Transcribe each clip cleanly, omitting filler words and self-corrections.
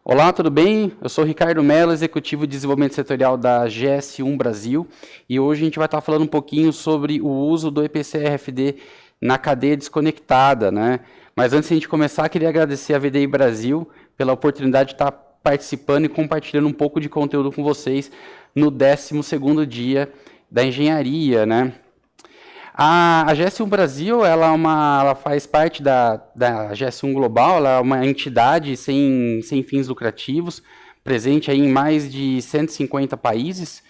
Olá, tudo bem? Eu sou Ricardo Mello, executivo de desenvolvimento setorial da GS1 Brasil, e hoje a gente vai estar falando um pouquinho sobre o uso do EPC-RFD na cadeia desconectada, né? Mas antes de a gente começar, queria agradecer a VDI Brasil pela oportunidade de estar participando e compartilhando um pouco de conteúdo com vocês no 12º dia da engenharia, né? A GS1 Brasil, ela faz parte da GS1 Global, ela é uma entidade sem fins lucrativos, presente aí em mais de 150 países,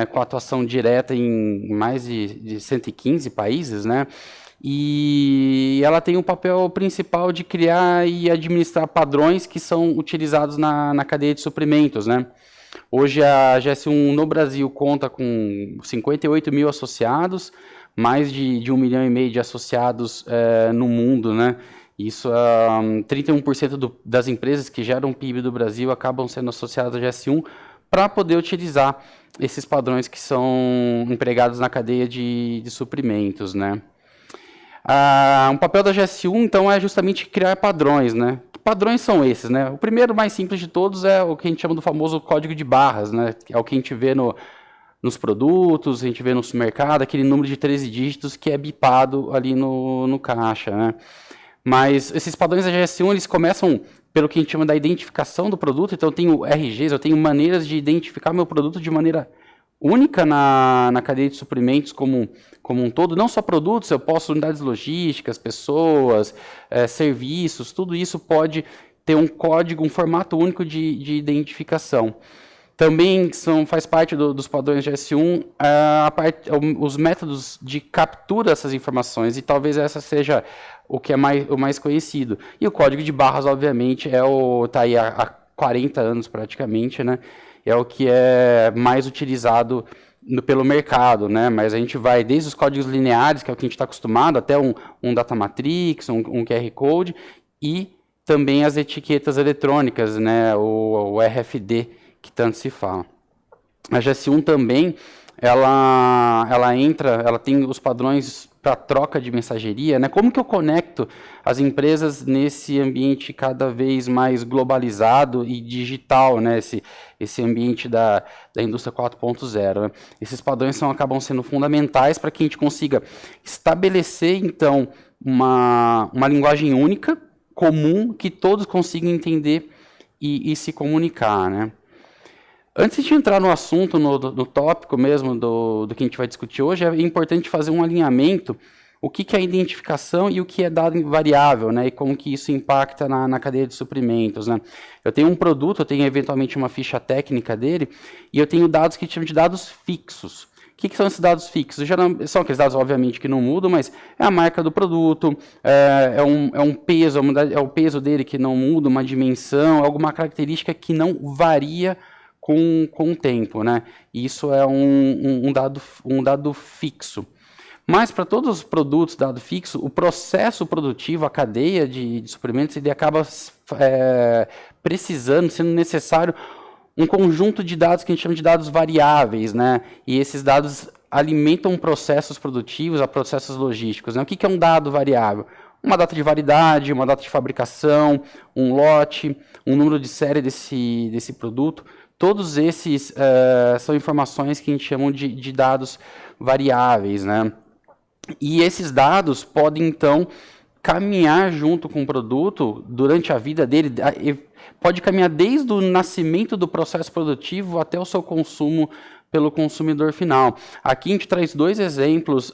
com atuação direta em mais de 115 países, né? E ela tem o papel principal de criar e administrar padrões que são utilizados na cadeia de suprimentos, né? Hoje a GS1 no Brasil conta com 58 mil associados, mais de 1,5 milhão de associados no mundo, né? Isso, 31% das empresas que geram PIB do Brasil acabam sendo associadas à GS1 para poder utilizar esses padrões que são empregados na cadeia de suprimentos, né? Um papel da GS1, então, é justamente criar padrões, né? Que padrões são esses, né? O primeiro, mais simples de todos, é o que a gente chama do famoso código de barras, né? É o que a gente vê nos produtos, a gente vê no supermercado, aquele número de 13 dígitos que é bipado ali no caixa, né? Mas esses padrões da GS1, eles começam pelo que a gente chama da identificação do produto, então eu tenho RGs, eu tenho maneiras de identificar meu produto de maneira única na cadeia de suprimentos como um todo, não só produtos, eu posso unidades logísticas, pessoas, serviços, tudo isso pode ter um código, um formato único de identificação. Também faz parte dos padrões GS1 os métodos de captura dessas informações, e talvez essa seja o mais conhecido. E o código de barras, obviamente, está aí há 40 anos praticamente, né? É o que é mais utilizado pelo mercado, né? Mas a gente vai desde os códigos lineares, que é o que a gente está acostumado, até um data matrix, um QR Code, e também as etiquetas eletrônicas, né? O RFD, que tanto se fala. A GS1 também, ela tem os padrões para troca de mensageria, né? Como que eu conecto as empresas nesse ambiente cada vez mais globalizado e digital, né? Esse ambiente da indústria 4.0, né? Esses padrões acabam sendo fundamentais para que a gente consiga estabelecer, então, uma linguagem única, comum, que todos consigam entender e se comunicar, né? Antes de entrar no assunto, no tópico mesmo do que a gente vai discutir hoje, é importante fazer um alinhamento, o que é identificação e o que é dado variável, né, e como que isso impacta na cadeia de suprimentos, né. Eu tenho um produto, eu tenho eventualmente uma ficha técnica dele, e eu tenho dados que chamam de dados fixos. O que são esses dados fixos? São aqueles dados, obviamente, que não mudam, mas é a marca do produto, é um peso, é o peso dele que não muda, uma dimensão, alguma característica que não varia com o tempo, né? Isso é um dado fixo. Mas para todos os produtos dado fixo, o processo produtivo, a cadeia de suprimentos, ele acaba precisando, sendo necessário um conjunto de dados que a gente chama de dados variáveis, né? E esses dados alimentam processos produtivos, a processos logísticos, né? O que é um dado variável? Uma data de validade, uma data de fabricação, um lote, um número de série desse produto. Todos esses são informações que a gente chama de dados variáveis, né? E esses dados podem, então, caminhar junto com o produto durante a vida dele, pode caminhar desde o nascimento do processo produtivo até o seu consumo pelo consumidor final. Aqui a gente traz dois exemplos,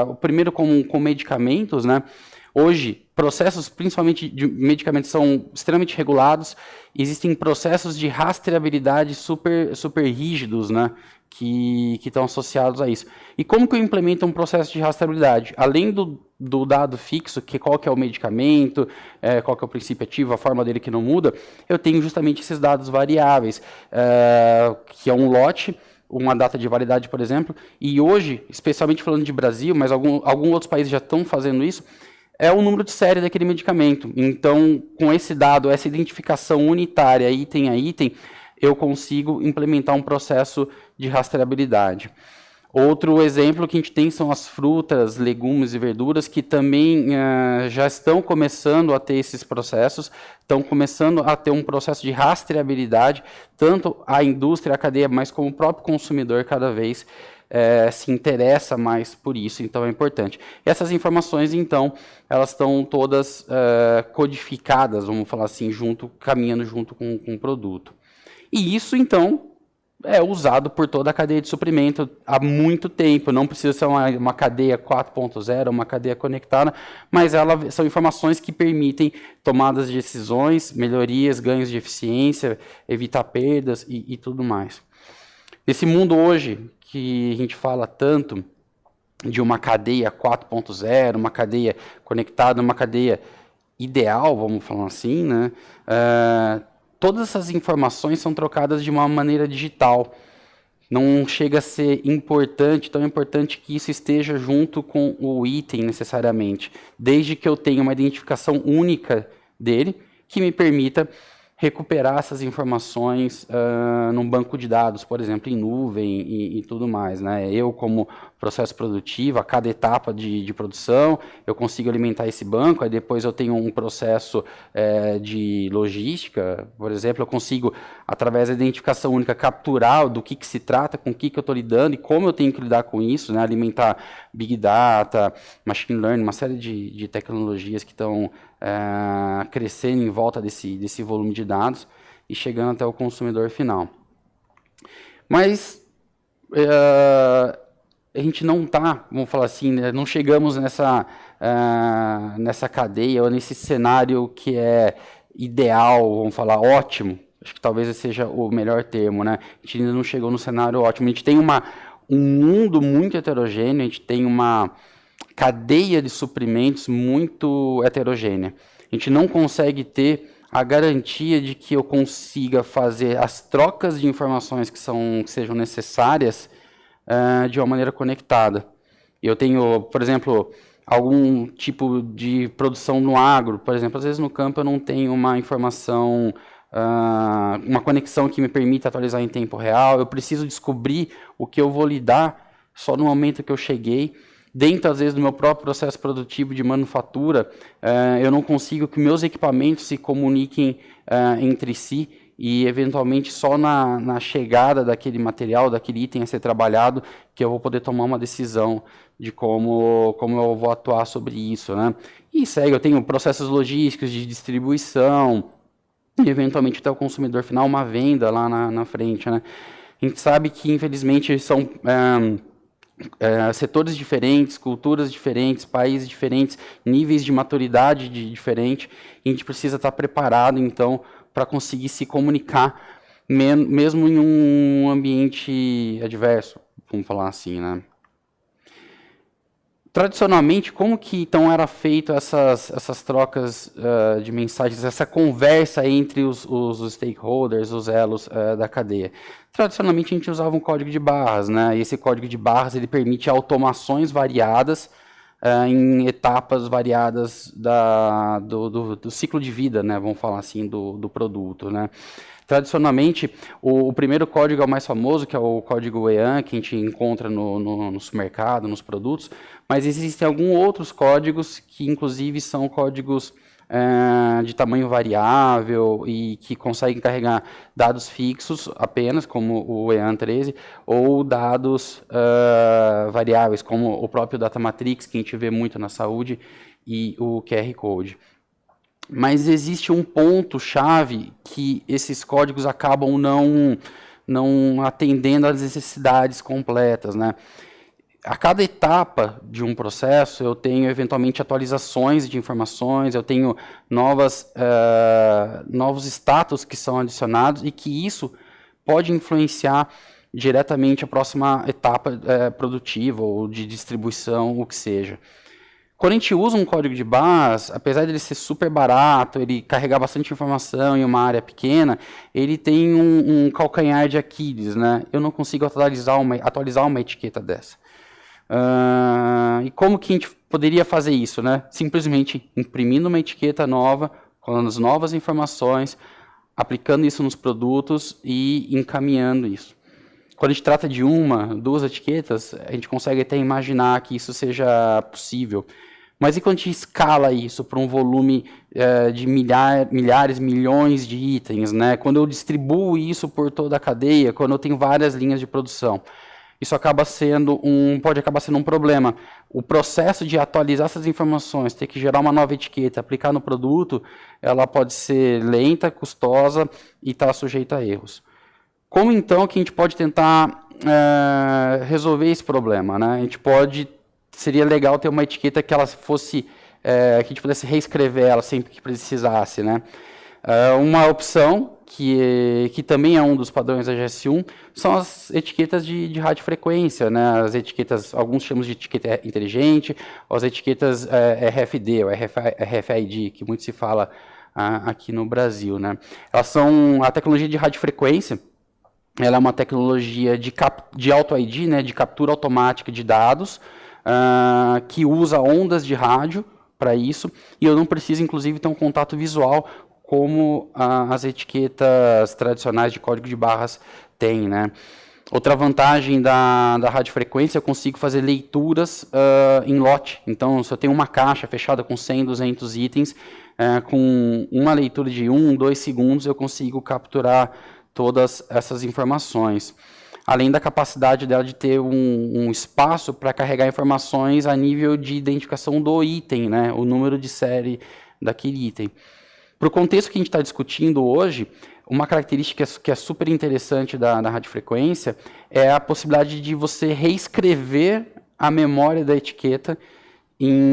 o primeiro com medicamentos, né? Hoje, processos, principalmente de medicamentos, são extremamente regulados. Existem processos de rastreabilidade super rígidos, né, que estão associados a isso. E como que eu implemento um processo de rastreabilidade? Além do dado fixo, qual que é o medicamento, qual que é o princípio ativo, a forma dele que não muda, eu tenho justamente esses dados variáveis, que é um lote, uma data de validade, por exemplo, e hoje, especialmente falando de Brasil, mas alguns outros países já estão fazendo isso, é o número de série daquele medicamento. Então, com esse dado, essa identificação unitária, item a item, eu consigo implementar um processo de rastreabilidade. Outro exemplo que a gente tem são as frutas, legumes e verduras, que também já estão começando a ter esses processos, estão começando a ter um processo de rastreabilidade, tanto a indústria, a cadeia, mas como o próprio consumidor cada vez se interessa mais por isso, então é importante. E essas informações, então, elas estão todas codificadas, vamos falar assim, caminhando junto com o produto. E isso, então, é usado por toda a cadeia de suprimento há muito tempo, não precisa ser uma cadeia 4.0, uma cadeia conectada, mas são informações que permitem tomadas de decisões, melhorias, ganhos de eficiência, evitar perdas e tudo mais. Nesse mundo hoje, que a gente fala tanto de uma cadeia 4.0, uma cadeia conectada, uma cadeia ideal, vamos falar assim, né? Todas essas informações são trocadas de uma maneira digital. Não chega a ser importante, tão importante que isso esteja junto com o item necessariamente, desde que eu tenha uma identificação única dele, que me permita recuperar essas informações num banco de dados, por exemplo, em nuvem e tudo mais, né? Eu, como processo produtivo, a cada etapa de produção, eu consigo alimentar esse banco, aí depois eu tenho um processo de logística, por exemplo, eu consigo, através da identificação única, capturar do que se trata, com o que eu estou lidando e como eu tenho que lidar com isso, né? Alimentar Big Data, Machine Learning, uma série de tecnologias que estão crescendo em volta desse volume de dados e chegando até o consumidor final. Mas a gente não está, vamos falar assim, né, não chegamos nessa cadeia ou nesse cenário que é ideal, vamos falar, ótimo. Acho que talvez esse seja o melhor termo, né? A gente ainda não chegou no cenário ótimo. A gente tem um mundo muito heterogêneo, a gente tem uma cadeia de suprimentos muito heterogênea. A gente não consegue ter a garantia de que eu consiga fazer as trocas de informações que sejam necessárias de uma maneira conectada. Eu tenho, por exemplo, algum tipo de produção no agro, por exemplo, às vezes no campo eu não tenho uma informação, uma conexão que me permita atualizar em tempo real, eu preciso descobrir o que eu vou lidar só no momento que eu cheguei. Dentro, às vezes, do meu próprio processo produtivo de manufatura, eu não consigo que meus equipamentos se comuniquem entre si e, eventualmente, só na chegada daquele material, daquele item a ser trabalhado, que eu vou poder tomar uma decisão de como eu vou atuar sobre isso, né? E segue, eu tenho processos logísticos de distribuição e, eventualmente, até o consumidor final, uma venda lá na frente, né? A gente sabe que, infelizmente, são setores diferentes, culturas diferentes, países diferentes, níveis de maturidade diferentes, e a gente precisa estar preparado, então, para conseguir se comunicar, mesmo em um ambiente adverso, vamos falar assim, né? Tradicionalmente, como que então era feito essas trocas de mensagens, essa conversa entre os stakeholders, os elos da cadeia? Tradicionalmente, a gente usava um código de barras, né? E esse código de barras ele permite automações variadas em etapas variadas do ciclo de vida, né? Vamos falar assim, do produto, né? Tradicionalmente, o primeiro código é o mais famoso, que é o código EAN, que a gente encontra no supermercado, nos produtos, mas existem alguns outros códigos que, inclusive, são códigos de tamanho variável e que conseguem carregar dados fixos apenas, como o EAN 13, ou dados variáveis, como o próprio Data Matrix, que a gente vê muito na saúde, e o QR Code. Mas existe um ponto-chave que esses códigos acabam não atendendo às necessidades completas, né? A cada etapa de um processo, eu tenho, eventualmente, atualizações de informações, eu tenho novos status que são adicionados e que isso pode influenciar diretamente a próxima etapa produtiva ou de distribuição, o que seja. Quando a gente usa um código de barras, apesar de ele ser super barato, ele carregar bastante informação em uma área pequena, ele tem um calcanhar de Aquiles, né? Eu não consigo atualizar uma etiqueta dessa. E como que a gente poderia fazer isso, né? Simplesmente imprimindo uma etiqueta nova, com as novas informações, aplicando isso nos produtos e encaminhando isso. quando a gente trata de uma, duas etiquetas, a gente consegue até imaginar que isso seja possível. Mas e quando a gente escala isso para um volume de milhares, milhões de itens, né? Quando eu distribuo isso por toda a cadeia, quando eu tenho várias linhas de produção, isso pode acabar sendo um problema. O processo de atualizar essas informações, ter que gerar uma nova etiqueta, aplicar no produto, ela pode ser lenta, custosa e estar sujeita a erros. Como então que a gente pode tentar resolver esse problema, né? Seria legal ter uma etiqueta que ela fosse, que a gente pudesse reescrever ela sempre que precisasse, né? Uma opção que também é um dos padrões da GS1 são as etiquetas de radiofrequência, né? As etiquetas, alguns chamam de etiqueta inteligente, ou as etiquetas RFD, ou RFID, que muito se fala aqui no Brasil, né? Elas são a tecnologia de radiofrequência. Ela é uma tecnologia de auto-ID, né, de captura automática de dados, que usa ondas de rádio para isso, e eu não preciso, inclusive, ter um contato visual como as etiquetas tradicionais de código de barras têm, né? Outra vantagem da radiofrequência, eu consigo fazer leituras em lote. Então, se eu tenho uma caixa fechada com 100, 200 itens, com uma leitura de 1, 2 segundos, eu consigo capturar todas essas informações. Além da capacidade dela de ter um espaço para carregar informações a nível de identificação do item, né, o número de série daquele item. Para o contexto que a gente está discutindo hoje, uma característica que é super interessante da radiofrequência é a possibilidade de você reescrever a memória da etiqueta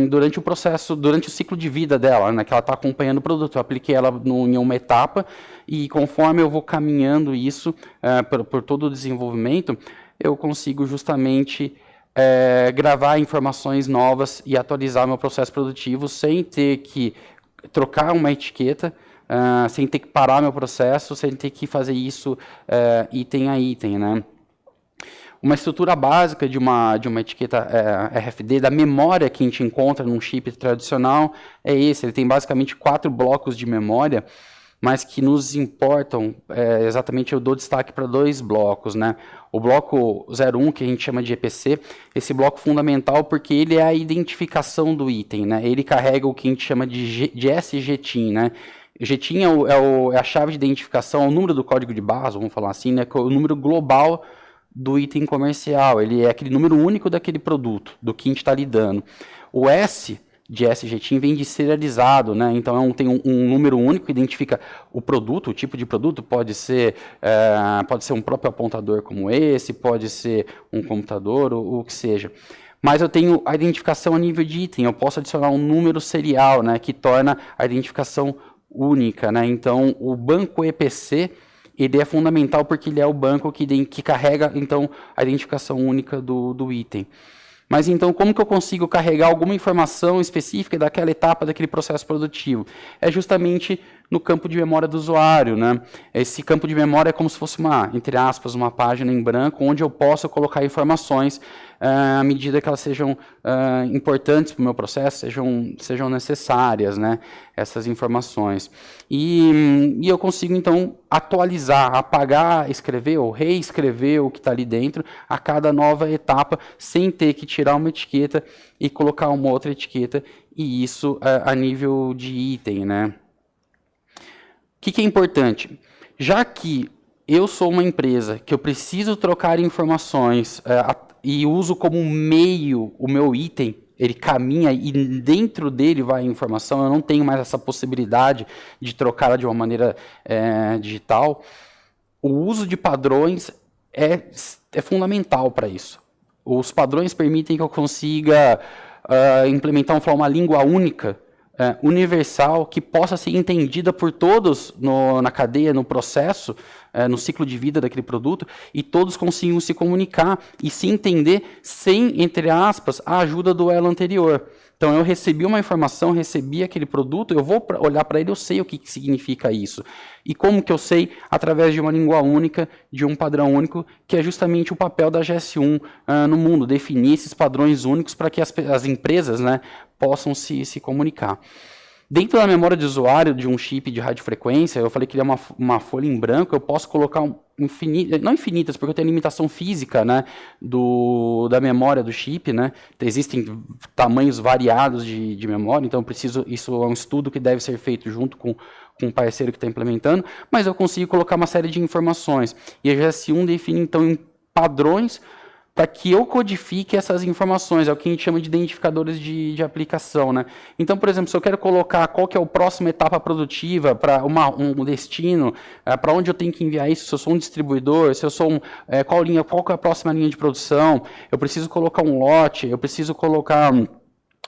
durante o processo, durante o ciclo de vida dela, né, que ela está acompanhando o produto. Eu apliquei ela em uma etapa e conforme eu vou caminhando isso por todo o desenvolvimento, eu consigo justamente gravar informações novas e atualizar meu processo produtivo sem ter que trocar uma etiqueta, sem ter que parar meu processo, sem ter que fazer isso item a item, né? Uma estrutura básica de uma etiqueta RFD, da memória que a gente encontra num chip tradicional, é esse. Ele tem basicamente 4 blocos de memória, mas que nos importam, exatamente eu dou destaque para 2 blocos, né? O bloco 01, que a gente chama de EPC, esse bloco fundamental porque ele é a identificação do item, né? Ele carrega o que a gente chama de SGTIN, né? GTIN é a chave de identificação, o número do código de barras, vamos falar assim, né? Que é o número global do item comercial, ele é aquele número único daquele produto, do que a gente está lidando. O S de SGTIN vem de serializado, né? Então tem um número único que identifica o produto, o tipo de produto, pode ser um próprio apontador como esse, pode ser um computador, ou o que seja. Mas eu tenho a identificação a nível de item, eu posso adicionar um número serial, né, que torna a identificação única, né? Então o banco EPC ele é fundamental porque ele é o banco que carrega, então, a identificação única do item. Mas, então, como que eu consigo carregar alguma informação específica daquela etapa daquele processo produtivo? É justamente no campo de memória do usuário, né? Esse campo de memória é como se fosse entre aspas, uma página em branco, onde eu posso colocar informações à medida que elas sejam importantes para o meu processo, sejam necessárias, né? Essas informações. E eu consigo, então, atualizar, apagar, escrever ou reescrever o que está ali dentro a cada nova etapa, sem ter que tirar uma etiqueta e colocar uma outra etiqueta, e isso a nível de item, né? O que é importante? Já que eu sou uma empresa que eu preciso trocar informações e uso como meio o meu item, ele caminha e dentro dele vai a informação, eu não tenho mais essa possibilidade de trocá-la de uma maneira digital, o uso de padrões é fundamental para isso. Os padrões permitem que eu consiga implementar uma língua única, universal, que possa ser entendida por todos na cadeia, no processo, no ciclo de vida daquele produto, e todos consigam se comunicar e se entender sem, entre aspas, a ajuda do elo anterior. Então, eu recebi uma informação, recebi aquele produto, eu vou olhar para ele, eu sei o que significa isso. E como que eu sei? Através de uma língua única, de um padrão único, que é justamente o papel da GS1 no mundo, definir esses padrões únicos para que as empresas, né, possam se comunicar. Dentro da memória de usuário de um chip de radiofrequência, eu falei que ele é uma folha em branco, eu posso colocar não infinitas, porque eu tenho limitação física, né, da memória do chip, né, existem tamanhos variados de memória, então isso é um estudo que deve ser feito junto com um parceiro que está implementando, mas eu consigo colocar uma série de informações. E a GS1 define, então, em padrões para que eu codifique essas informações, é o que a gente chama de identificadores de aplicação, né? Então, por exemplo, se eu quero colocar qual que é a próxima etapa produtiva para um destino, para onde eu tenho que enviar isso, se eu sou um distribuidor, se eu sou qual que é a próxima linha de produção, eu preciso colocar um lote, eu preciso colocar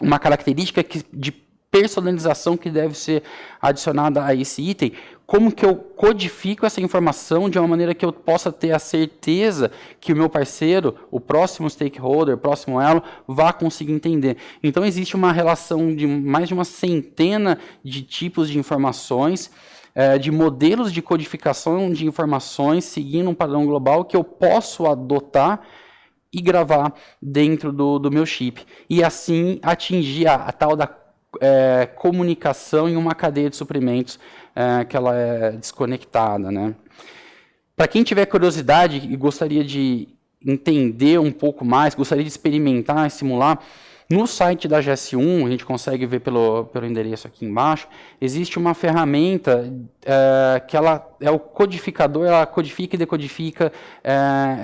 uma característica de personalização que deve ser adicionada a esse item, como que eu codifico essa informação de uma maneira que eu possa ter a certeza que o meu parceiro, o próximo stakeholder, o próximo elo, vá conseguir entender. Então, existe uma relação de mais de uma centena de tipos de informações, de modelos de codificação de informações, seguindo um padrão global que eu posso adotar e gravar dentro do meu chip. E assim atingir a tal da comunicação em uma cadeia de suprimentos que ela é desconectada, né? Para quem tiver curiosidade e gostaria de entender um pouco mais, gostaria de experimentar e simular, no site da GS1, a gente consegue ver pelo endereço aqui embaixo, existe uma ferramenta que ela é o codificador, ela codifica e decodifica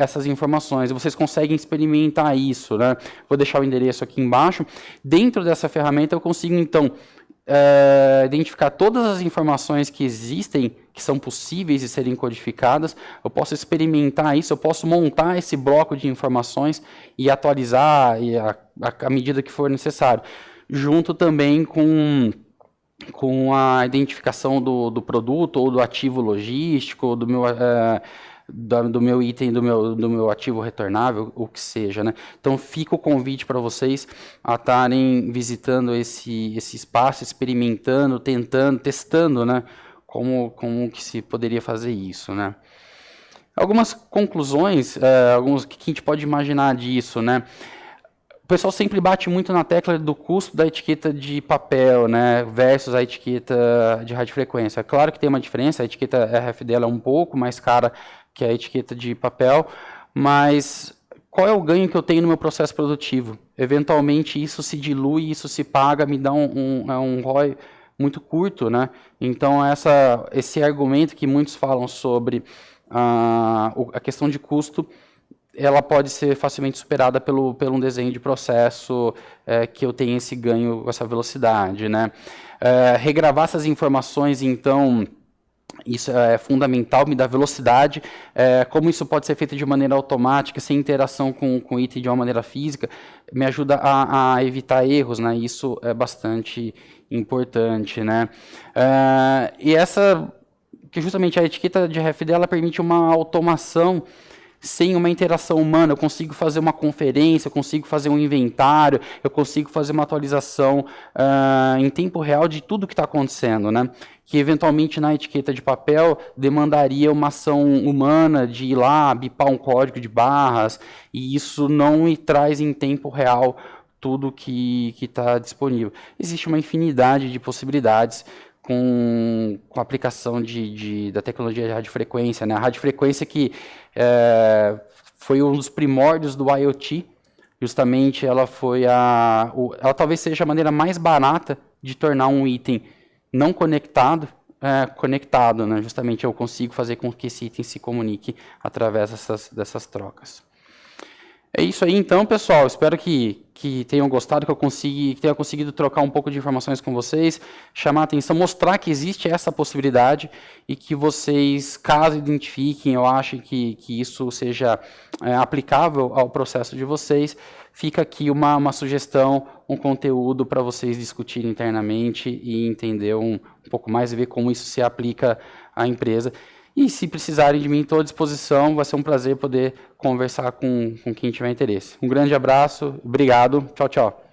essas informações. Vocês conseguem experimentar isso, né? Vou deixar o endereço aqui embaixo. Dentro dessa ferramenta eu consigo, então, identificar todas as informações que existem, que são possíveis de serem codificadas, eu posso experimentar isso, eu posso montar esse bloco de informações e atualizar à medida que for necessário, junto também com a identificação do produto ou do ativo logístico, do meu item, do meu ativo retornável, o que seja, né? Então, fica o convite para vocês a estarem visitando esse espaço, experimentando, testando, né? Como que se poderia fazer isso, né? Algumas conclusões, o que a gente pode imaginar disso, né? O pessoal sempre bate muito na tecla do custo da etiqueta de papel, né, versus a etiqueta de radiofrequência. Claro que tem uma diferença, a etiqueta RFD ela é um pouco mais cara que a etiqueta de papel, mas qual é o ganho que eu tenho no meu processo produtivo? Eventualmente isso se dilui, isso se paga, me dá um ROI muito curto, né? Então esse argumento que muitos falam sobre a questão de custo, ela pode ser facilmente superada pelo um desenho de processo que eu tenha esse ganho, essa velocidade, né? Regravar essas informações, então, isso é fundamental, me dá velocidade. Como isso pode ser feito de maneira automática, sem interação com o item de uma maneira física, me ajuda a evitar erros, né? Isso é bastante importante, né? Que justamente a etiqueta de RFD, ela permite uma automação sem uma interação humana. Eu consigo fazer uma conferência, eu consigo fazer um inventário, eu consigo fazer uma atualização em tempo real de tudo que está acontecendo, né? Que eventualmente na etiqueta de papel demandaria uma ação humana de ir lá, bipar um código de barras, e isso não me traz em tempo real tudo que está disponível. Existe uma infinidade de possibilidades com a aplicação da tecnologia de radiofrequência, né? A radiofrequência que foi um dos primórdios do IoT, justamente ela talvez seja a maneira mais barata de tornar um item não conectado, conectado, né? Justamente eu consigo fazer com que esse item se comunique através dessas trocas. É isso aí, então, pessoal. Espero que tenham gostado, que tenha conseguido trocar um pouco de informações com vocês, chamar a atenção, mostrar que existe essa possibilidade e que vocês, caso identifiquem ou achem que isso seja aplicável ao processo de vocês, fica aqui uma sugestão, um conteúdo para vocês discutirem internamente e entender um pouco mais e ver como isso se aplica à empresa. E se precisarem de mim, estou à disposição. Vai ser um prazer poder conversar com quem tiver interesse. Um grande abraço, obrigado, tchau, tchau.